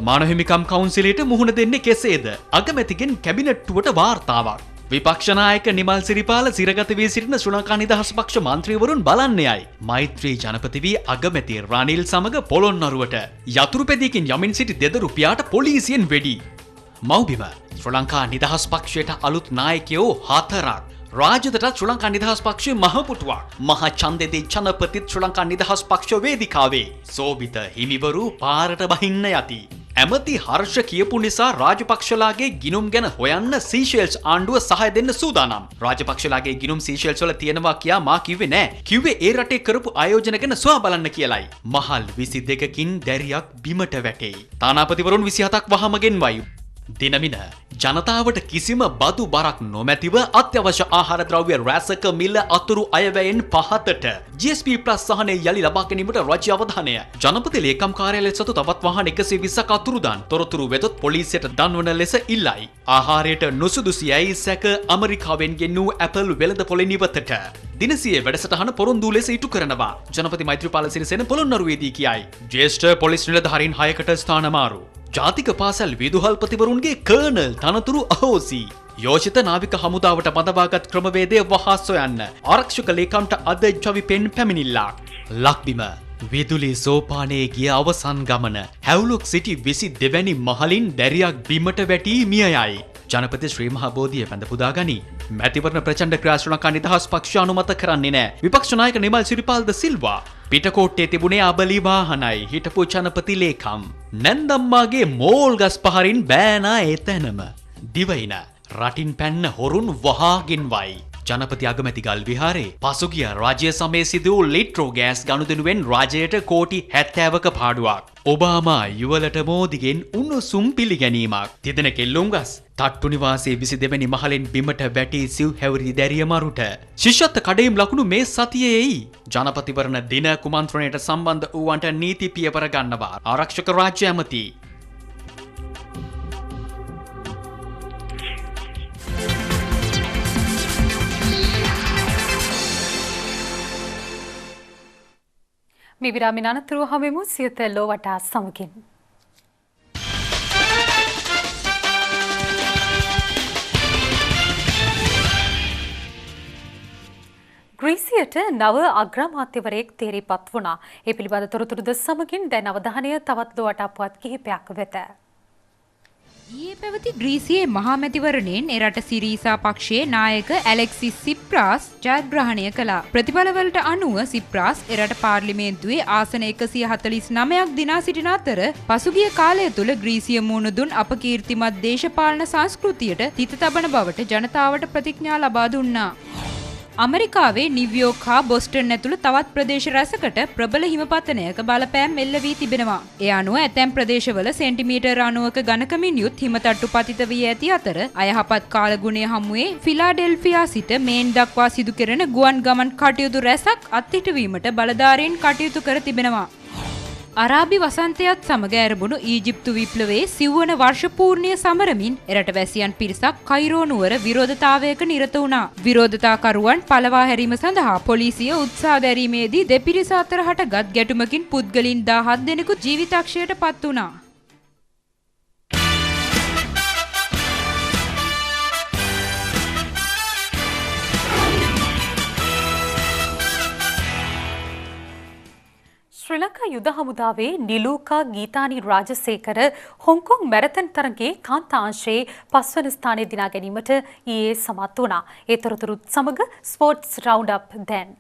මානව හිමිකම් කවුන්සිලයට මුහුණ දෙන්නේ කෙසේද? අගමැතිගෙන් කැබිනට්ටුවට වාර්තාවක්. විපක්ෂ නායක නිමල් සිරිපාල සිරගත වී සිටින ශ්‍රී ලංකා නිදහස් පක්ෂ මන්ත්‍රීවරුන් බලන්නේයි. මෛත්‍රී ජනපති වී අගමැති රනිල් සමග පොළොන්නරුවට යතුරු පැදියකින් යමින් සිටි දෙදරු පියාට පොලිසියෙන් වෙඩි. මව්බිම ශ්‍රී ලංකා නිදහස් පක්ෂයට අලුත් නායකයෝ 4ක්. රාජ්‍යයටත් ශ්‍රී ලංකා නිදහස් පක්ෂයේ මහපුටුවක්. මහ ඡන්දෙදී ජනපතිත් ශ්‍රී ලංකා නිදහස් පක්ෂ වේදිකාවේ සෝබිත හිමිවරු පාරට බහින්න යති. ඇමති හර්ෂ කියපු නිසා රාජපක්ෂලාගේ ගිනුම් ගැන හොයන්න සීෂෙල්ස් ආණ්ඩුව සහය දෙන්න සූදානම්. රාජපක්ෂලාගේ ගිනුම් සීෂෙල්ස් වල තියෙනවා කියා මා කිව්වේ නෑ. කිව්වේ ඒ රටේ කරපු ආයෝජන ගැන සොයා බලන්න කියලයි. මහල් 22කින් දැරියක් බිමට වැටෙයි. තානාපතිවරුන් 27ක් වහම ගෙන්වයි. දිනමින ජනතාවට කිසිම බදු බරක් නොමැතිව අත්‍යවශ්‍ය ආහාර ද්‍රව්‍ය රැසක මිල අතුරු අයවැයෙන් 5ට GSP+ සහනය යලි ලබා ගැනීමට රාජ්‍ය අවධානය. ජනපති ලේකම් කාර්යාලය සතු තවත් වාහන 120ක් අතුරුදන්. තොරතුරු වෙතොත් පොලිසියට දන්වන ලෙස ඉල්ලයි. ආහාරයට නුසුදුසියයි සැක ඇමරිකාවෙන් ගෙන්නූ ඇපල් වෙළඳපොළ නිවතට. දිනසියේ වැඩසටහන පොරොන්දු ලෙස ඉටු කරනවා. ජනපති මෛත්‍රීපාල සිරිසේන පොළොන්නරුවේදී කියයි. ජ්‍යෙෂ්ඨ පොලිස් නිලධාරීන් 6කට ස්ථාන මාරු. ජාතික පාසල් විදුහල්පතිවරුන්ගේ කර්නල් තනතුරු අහෝසි. යෝජිත නාවික හමුදාවට බඳවාගත් ක්‍රමවේදය වහා සොයන්න ආරක්ෂක ලේකම්ට අද ජවිපෙන් පැමිණිල්ලක්. ලක්බිම විදුලි සෝපානයේ ගිය අවසන් ගමන හැවුලොක් සිටි 22 වැනි මහලින් දැරියක් බිමට වැටී මිය යයි. ජනපති ශ්‍රී මහා බෝධිය වැඳ පුදා ගනි. මැතිවරණ ප්‍රචණ්ඩ ක්‍රියා ශ්‍රී ලංකා නිදහස් පක්ෂ අනුමත කරන්නේ නැහැ. විපක්ෂ නායක නිමල් සිරිපාල්ද සිල්වා පිටකොට්ටේ තිබුණේ අබලි වාහනයි හිටපු ජනපති ලේකම්. නැන්දම්මාගේ මෝල් ගස් පහරින් බෑනා එතැනම. දිවයින රටින් පැන්න හොරුන් වහාගෙන් වයි. ජනපති අගමැති ගල් විහාරේ පසුගිය රාජ්‍ය සමයේ සිදු වූ ලිට්‍රෝ ගෑස් ගනුදෙනුවෙන් රාජ්‍යයට කෝටි 70ක පාඩුවක්. ඔබාමා යුවලට මෝදිගෙන් උණුසුම් පිළිගැනීමක්. තිදෙන කෙල්ලුම්ගස් තට්ටු නිවාසයේ 22 වෙනි මහලෙන් බිමට වැටි සිව් හැවිරි දැරිය මරුට. ශිෂ්‍යත්ව කඩයිම් ලකුණු මේ සතියේ එයි. ජනපතිවරණ දින කුමන්ත්‍රණයට සම්බන්ධ වූවන්ට නීති පියවර ගන්නවා ආරක්ෂක රාජ්‍ය ඇමති. මේ විරාමින් අනතුරුව හමුවෙමු සියත ලෝවටා සමගින්. ග්‍රීසියට නව අග්‍රාමාත්‍යවරයෙක් තේරීපත් වුණා. ඒ පිළිබඳ තොරතුරුද සමගින් දැන් අවධානය තවත් ලෝවටා පුවත් කිහිපයක් වෙත. ඊයේ පැවති ග්‍රීසියේ මහමැතිවරණයෙන් එරට සිරීසා පක්ෂයේ නායක ඇලෙක්සිස් සිප්‍රාස් ජයග්‍රහණය කළා. ප්‍රතිඵලවලට අනුව සිප්‍රාස් එරට පාර්ලිමේන්තුවේ ආසන 149ක් දිනා සිටින අතර පසුගිය කාලය තුල ග්‍රීසිය මුහුණ දුන් අපකීර්තිමත් දේශපාලන සංස්කෘතියට තිත තබන බවට ජනතාවට ප්‍රතිඥා ලබා දුන්නා. අමරිකාවේ නිව්යෝක් හා බොස්ටන් ඇතුළු තවත් ප්‍රදේශ රැසකට ප්‍රබල හිමපතනයක බලපෑම් එල්ල වී තිබෙනවා. ඒ අනුව ඇතැම් ප්‍රදේශවල සෙන්ටිමීටර් 90ක ඝනකමින් යුත් හිමතට්ටු පතිත වී ඇති අතර අයහපත් කාලගුණය හමුවේ ෆිලාඩෙල්ෆියා සිට මේන් දක්වා සිදු කෙරෙන ගුවන් ගමන් කටයුතු රැසක් අත්හිටුවීමට බලධාරීන් කටයුතු කර තිබෙනවා. අරාබි වසන්තයත් සමග ඇරඹුණු ඊජිප්තු විප්ලවයේ සිව්වන වර්ෂ පූර්ණිය සමරමින් එරට වැසියන් පිරිසක් කයිරෝ නුවර විරෝධතාවයක නිරත වුණා. විරෝධතාකරුවන් පළවා හැරීම සඳහා පොලිසිය උත්සාහ දැරීමේදී දෙපිරිස අතර හටගත් ගැටුමකින් පුද්ගලයන් 17 දෙනෙකු ජීවිතක්ෂයට පත් වුණා. ශ්‍රී ලංකා යුද හමුදාවේ නිලූකා ගීතානි රාජසේකර හොංකොං මැරතන් තරගයේ කාන්තාංශයේ 5 වන ස්ථානය දිනා ගැනීමට ඊයේ සමත් වුණා. ඒ තොරතුරුත් සමග ස්පෝර්ට්ස් රවුන්ඩ් අප් දැන්.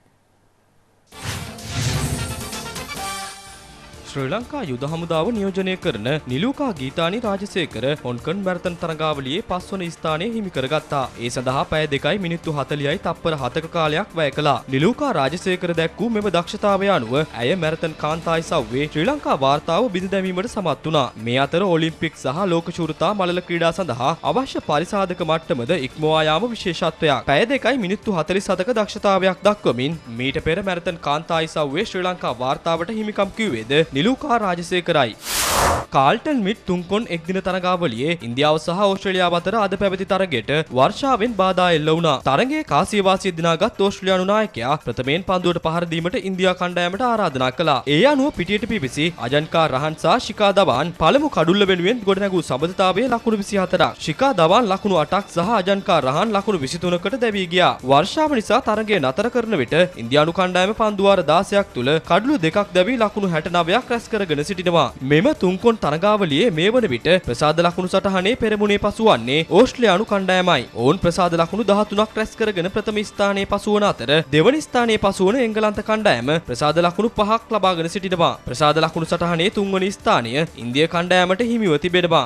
ශ්‍රී ලංකා යුද හමුදාව නියෝජනය කරන නිලූකා ගීතානි රාජසේකර හොන්කන් මැරතන් තරගාවලියේ 5 වන ස්ථානය හිමි කරගත්තා. ඒ සඳහා පැය 2යි මිනිත්තු 40යි තප්පර 7ක කාලයක් වැය කළා. නිලූකා රාජසේකර දැක්වූ මෙම දක්ෂතාවය අනුව ඇය මැරතන් කාන්තායි සව්වේ ශ්‍රී ලංකා වාර්තාව බිඳ දැමීමට සමත් වුණා. මේ අතර ඔලිම්පික් සහ ලෝක ශූරතා මළල ක්‍රීඩා සඳහා අවශ්‍ය පරිසාධක මට්ටමද ඉක්මවා යාම විශේෂත්වයක්. පැය 2යි මිනිත්තු 47ක දක්ෂතාවයක් දක්වමින් මීට පෙර මැරතන් කාන්තායි සව්වේ ශ්‍රී ලංකා වාර්තාවට හිමිකම් කිව්වේද නිලූකා රාජසේකරයි. කාල්ටන් මිට් තුන්කොන් එක්දින තරගාවලියේ ඉන්දියාව සහ ඕස්ට්‍රේලියාව අතර අද පැවති තරගයට වර්ෂාවෙන් බාධා එල්ල වුණා. තරගයේ කාසියවාසිය දිනාගත් ඕස්ට්‍රේලියානු நாயකයා ප්‍රථමයෙන් පන්දුවට පහර දීමට ඉන්දියා කණ්ඩායමට ආරාධනා කළා. ඒ අනුව පිටියට පිවිසි අජන්කා රහන් සහ ශිකා දවාන් පළමු කඩුල්ල වෙනුවෙන් ගොඩනැගූ සබඳතාවයේ ලකුණු 24ක්. ශිකා දවාන් ලකුණු 8ක් සහ අජන්කා රහන් ලකුණු 23කට දැවී ගියා. වර්ෂාව නිසා තරගය නතර කරන විට ඉන්දියානු කණ්ඩායම පන්දුවාර 16ක් තුල කඩුළු දෙකක් දැවී ලකුණු 69ක් රැස් කරගෙන සිටිනවා. මෙම තුන්කොන් තරගාවලියේ මේ වන විට ප්‍රසාද ලකුණු සටහනේ පෙරමුණේ පසු වන්නේ ඕස්ට්‍රේලියානු කණ්ඩායමයි. ඔවුන් ප්‍රසාද ලකුණු 13ක් රැස් කරගෙන ප්‍රථම ස්ථානයේ පසු වන අතර දෙවන ස්ථානයේ පසු වන එංගලන්ත කණ්ඩායම ප්‍රසාද ලකුණු 5ක් ලබාගෙන සිටිනවා. ප්‍රසාද ලකුණු සටහනේ තුන්වන ස්ථානය ඉන්දියා කණ්ඩායමට හිමිව තිබෙනවා.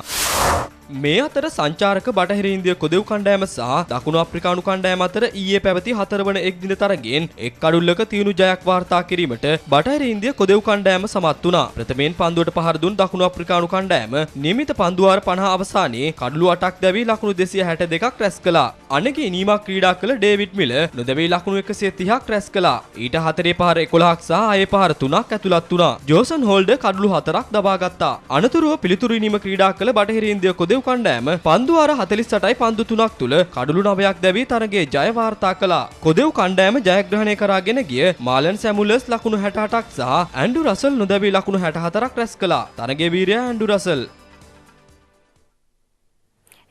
මේ අතර සංචාරක බටහිර ඉන්දිය කොදෙව් කණ්ඩායම සහ දකුණු අප්‍රිකානු කණ්ඩායම අතර ඊයේ පැවති 4 වන එක්දින තරගයෙන් එක් කඩුල්ලක තියුණු ජයක් වාර්තා කිරීමට බටහිර ඉන්දිය කොදෙව් කණ්ඩායම සමත් වුණා. ප්‍රථමයෙන් පන්දුවට පහර දුන් දකුණු අප්‍රිකානු කණ්ඩායම නියමිත පන්දුවාර 50 අවසානයේ කඩුළු 8ක් දැවී ලකුණු 262ක් රැස් කළා. අනගේ ඉනීමක් ක්‍රීඩා කළ ඩේවිඩ් මිල නොදැවී ලකුණු 130ක් රැස් කළා. ඊට හතරේ පහර 11ක් සහ අයේ පහර 3ක් ඇතුළත් වුණා. ජෝසන් හෝල්ඩර් කඩුළු 4ක් දබා ගත්තා. අනතුරුව පිළිතුරු ඉනීම ක්‍රීඩා කළ බටහිර ඉන්දිය කොදෙව් කණ්ඩායම පන්දුවාර 48යි පන්දු 3ක් තුල කඩුළු 9ක් දැවී තරගයේ ජය වාර්තා කළා. කොදෙව් කණ්ඩායම ජයග්‍රහණය කරාගෙන ගිය මාලන් සැමුලර්ස් ලකුණු 68ක් සහ ඇන්ඩු රසල් නොදැවී ලකුණු 64ක් රැස් කළා. තරගයේ වීරයා ඇන්ඩු රසල්.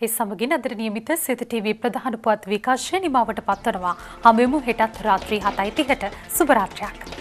ඒ සමගින් අද නියමිත සිත ටීවී ප්‍රධාන පුවත් විකාශය නිමවට පත්වනවා. හමුවෙමු හෙටත් රාත්‍රී 7:30ට. සුබ රාත්‍රියක්.